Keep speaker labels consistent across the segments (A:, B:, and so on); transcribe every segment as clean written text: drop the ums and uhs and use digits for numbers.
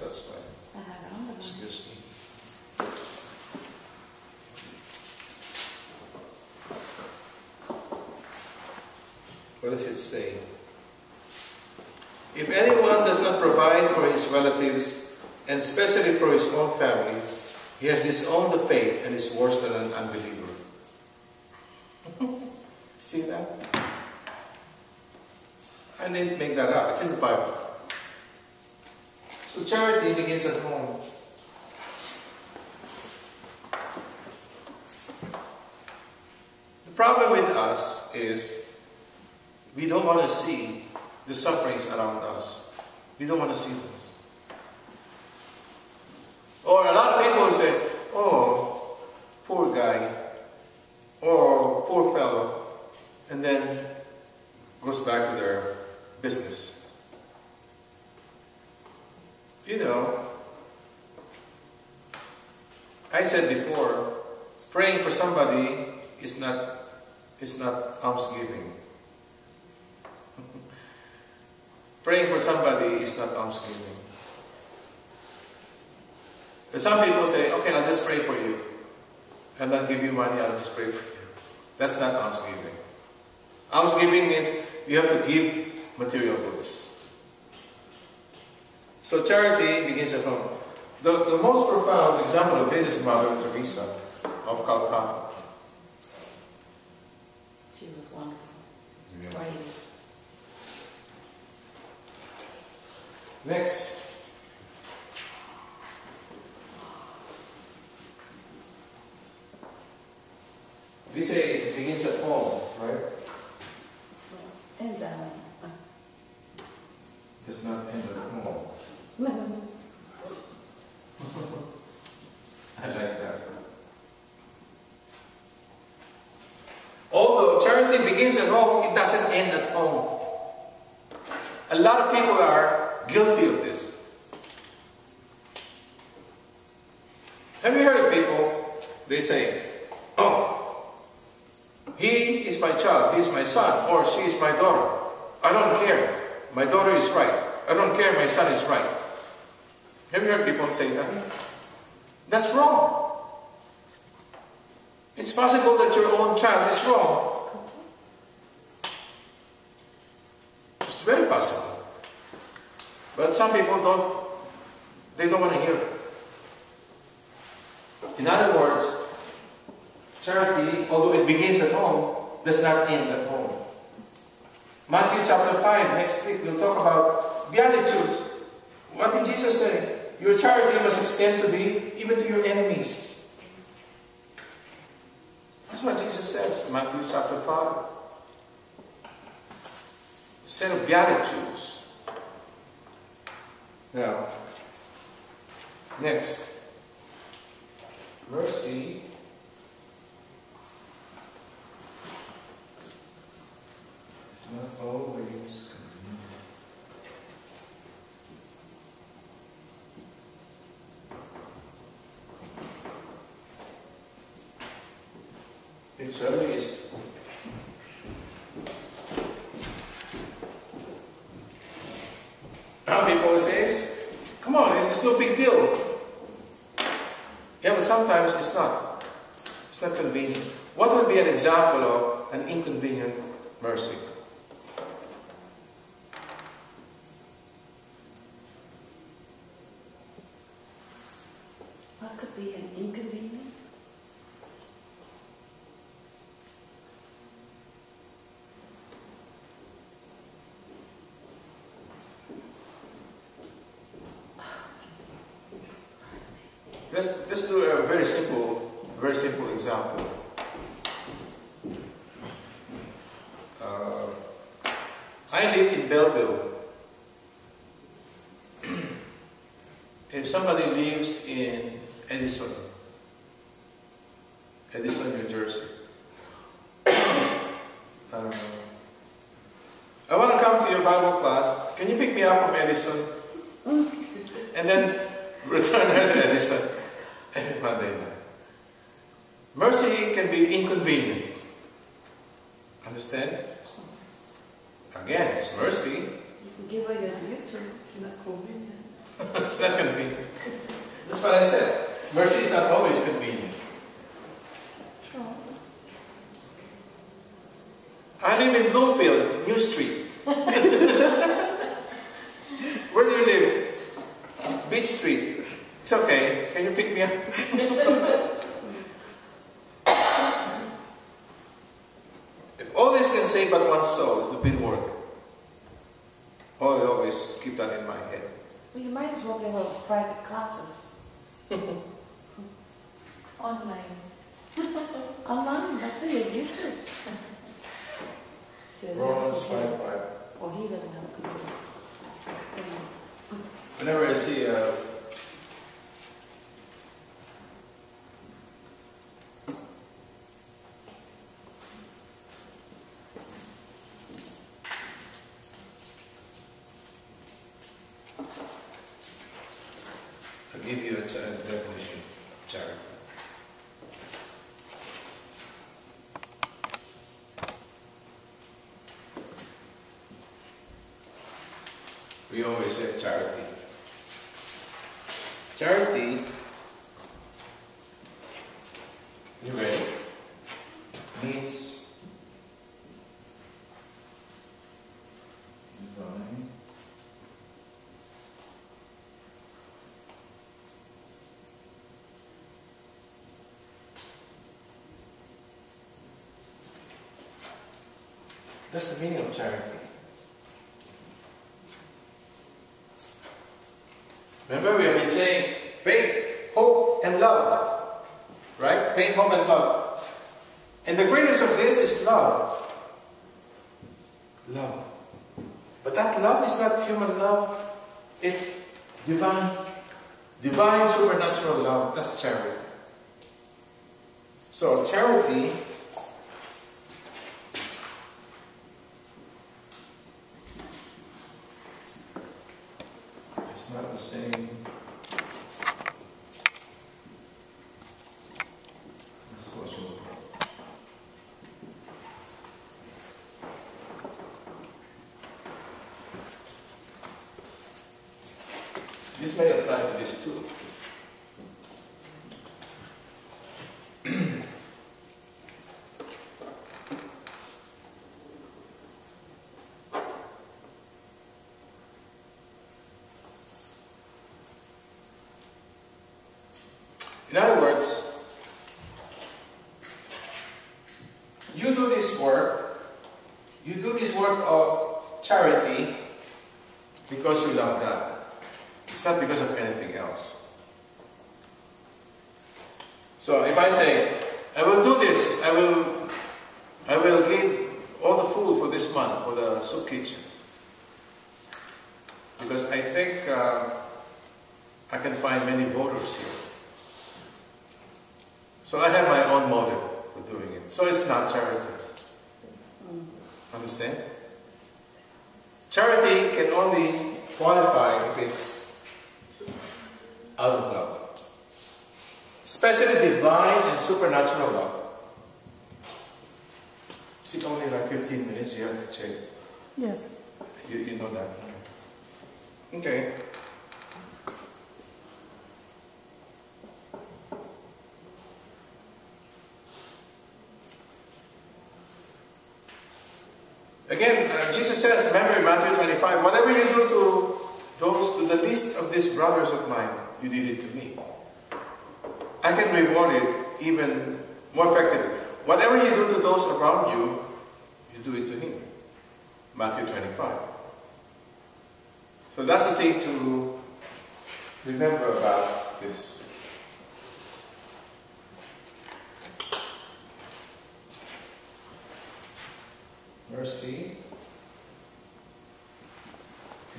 A: that's why. Excuse me. What does it say? If anyone does not provide for his relatives, and especially for his own family, he has disowned the faith and is worse than an unbeliever. See that? I didn't make that up. It's in the Bible. So charity begins at home. The problem with us is we don't want to see the sufferings around us. We don't want to see those. Or a lot of people say, oh, poor guy, or poor fellow, and then goes back to their business. You know, I said before, praying for somebody is not almsgiving. Praying for somebody is not almsgiving. Some people say, okay, I'll just pray for you. And I'll give you money, I'll just pray for you. That's not almsgiving. Almsgiving means you have to give material goods. So charity begins at home. The most profound example of this is Mother Teresa of Calcutta.
B: She was wonderful.
A: Yeah.
B: Brave.
A: Next. We say it begins at home, right?
B: Ends at home.
A: Does not end at home. I like that. Although charity begins at home, it doesn't end at home. A lot of people are guilty of this. Have you heard of people? They say, oh, he is my child, he is my son, or she is my daughter. I don't care. My daughter is right. I don't care, my son is right. Have you heard people say that? That's wrong. It's possible that your own child is wrong. It's very possible. But some people don't want to hear it. In other words, charity, although it begins at home, does not end at home. Matthew chapter 5, next week, we'll talk about Beatitudes. What did Jesus say? Your charity must extend to thee, even to your enemies. That's what Jesus says, Matthew chapter 5. Instead of Beatitudes. Now, next. Mercy is not always convenient. It certainly is. Now people say, come on, it's no big deal. Yeah, but sometimes it's not. It's not convenient. What would be an example of an inconvenient mercy?
B: What could be an inconvenience?
A: Let's do a very simple example. I live in Belleville. If somebody lives in Edison, New Jersey, I want to come to your Bible class. Can you pick me up from Edison? And then return her to Edison every Monday night. Mercy can be inconvenient. Understand? Again, it's mercy.
B: You can give her your YouTube. It's not convenient.
A: It's not convenient. That's what I said. Mercy is not always convenient. I live in Bloomfield, New Street. Where do you live? Beach Street. It's okay. Can you pick me up? If all this can save but one soul, it would be worth it. Oh, I always keep that in my head.
B: Well, you might as well give her private classes.
C: Online.
B: Online, that's it, YouTube. She doesn't have a
A: Romans
B: computer.
A: 5:5.
B: Or he doesn't have a computer.
A: Whenever I see I'll give you a definition of charity. We always say charity. Charity, you ready? Means divine that's the meaning of charity. Remember, we have been saying faith, hope, and love. Right? Faith, hope, and love. And the greatest of this is love. Love. But that love is not human love. It's divine. Divine, supernatural love. That's charity. So, charity is not the same as social. This may apply to this too. In other words, you do this work of charity because you love God. It's not because of anything else. So if I say, I will do this, I will give all the food for this month for the soup kitchen, because I think I can find many voters here. So I have my own motive for doing it. So it's not charity. Understand? Charity can only qualify if it's out of love. Especially divine and supernatural love. Is it only like 15 minutes? You have to check.
B: Yes.
A: You know that. Okay. Again, Jesus says, remember in Matthew 25, whatever you do to the least of these brothers of mine, you did it to me. I can reward it even more effectively. Whatever you do to those around you, you do it to him. Matthew 25. So that's the thing to remember about this. Mercy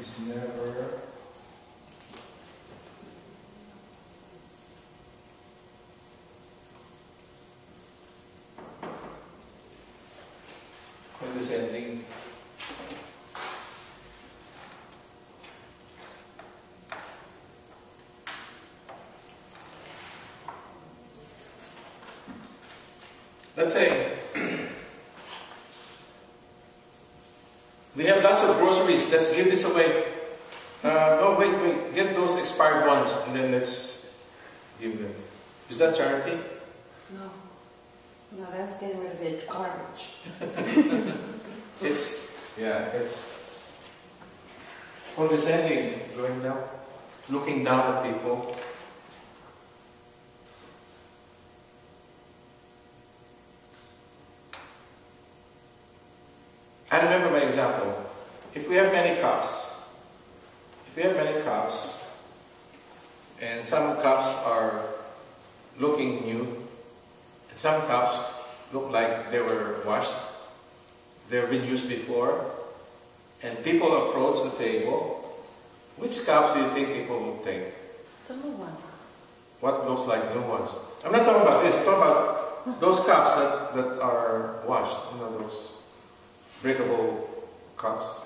A: is never condescending. Let's say we have lots of groceries. Let's give this away. No, wait. Get those expired ones and then let's give them. Is that charity?
B: No. No, that's getting rid of it. Garbage.
A: It's condescending, going down, looking down at people. I remember my example. If we have many cups, and some cups are looking new, and some cups look like they were washed, they've been used before, and people approach the table, which cups do you think people will take?
B: The new one.
A: What looks like new ones? I'm not talking about this, I'm talking about those cups that are washed, those breakable cups.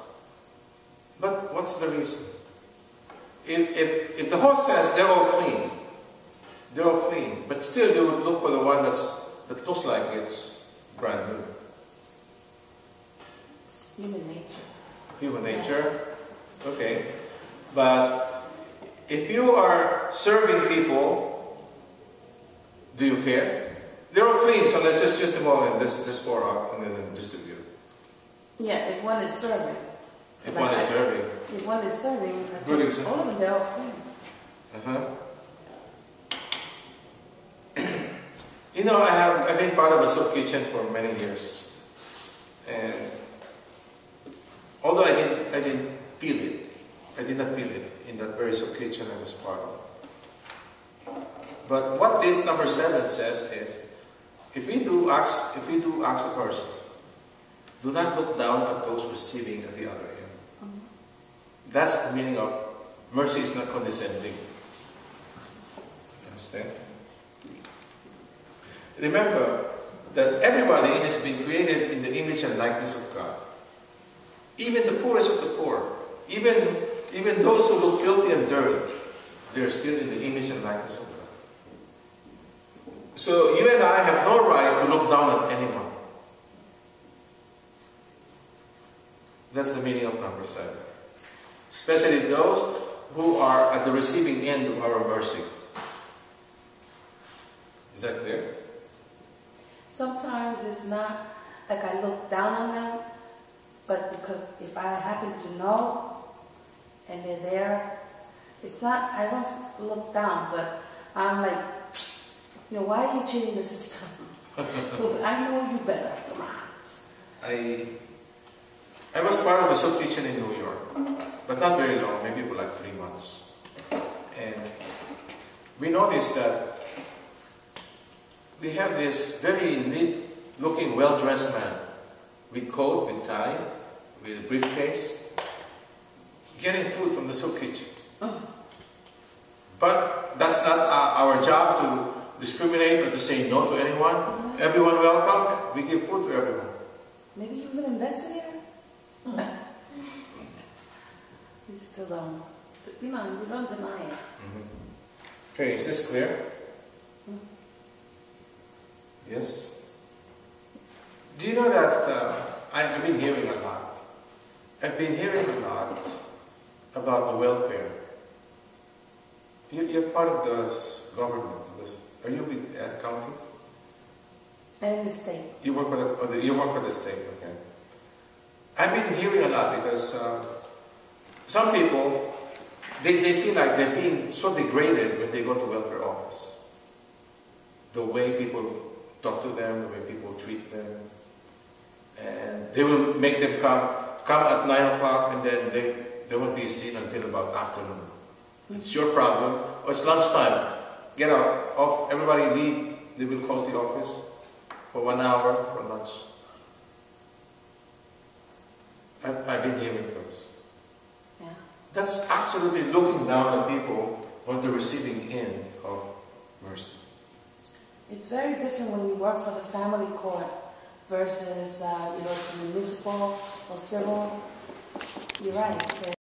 A: But what's the reason? If the host says they're all clean, but still you would look for the one that looks like it's brand new.
B: It's human nature.
A: Human nature? Okay. But if you are serving people, do you care? They're all clean, so let's just use them all and just pour out and then distribute.
B: Yeah, if one is serving.
A: If one is serving.
B: If one is serving, I
A: Good
B: think
A: example.
B: all of them, they're all clean.
A: I've been part of a soup kitchen for many years, and although I didn't feel it, I did not feel it in that very soup kitchen I was part of. But what this number 7 says is, if we do ask a person, do not look down at those receiving at the other end. That's the meaning of mercy is not condescending. Understand? Remember that everybody has been created in the image and likeness of God. Even the poorest of the poor, even those who look filthy and dirty, they're still in the image and likeness of God. So you and I have no right to look down at anyone. That's the meaning of number 7. Especially those who are at the receiving end of our mercy. Is that clear?
B: Sometimes it's not like I look down on them, but because if I happen to know and they're there, it's not, I don't look down, but I'm like, why are you cheating the system? I know you better. Come on.
A: I was part of a soup kitchen in New York, but not very long, maybe for like 3 months. And we noticed that we have this very neat-looking, well-dressed man with coat, with tie, with a briefcase, getting food from the soup kitchen. But that's not our job to discriminate or to say no to anyone. Everyone welcome. We give food to everyone.
B: Maybe he was an investigator? You still don't, you don't deny it.
A: Okay, is this clear? Yes? Do you know that I've been hearing a lot. I've been hearing a lot about the welfare. You're part of the government. Are you with the county?
B: And in the state.
A: You work for the state, okay. I've been hearing a lot because some people, they feel like they're being so degraded when they go to welfare office. The way people talk to them, the way people treat them. And they will make them come at 9 o'clock and then they won't be seen until about afternoon. It's your problem. Oh, it's lunchtime. Get out. Off. Everybody leave. They will close the office for 1 hour for lunch. I've been hearing those.
B: Yeah.
A: That's absolutely looking down at people on the receiving end of mercy.
B: It's very different when you work for the family court versus, municipal or civil. You're right.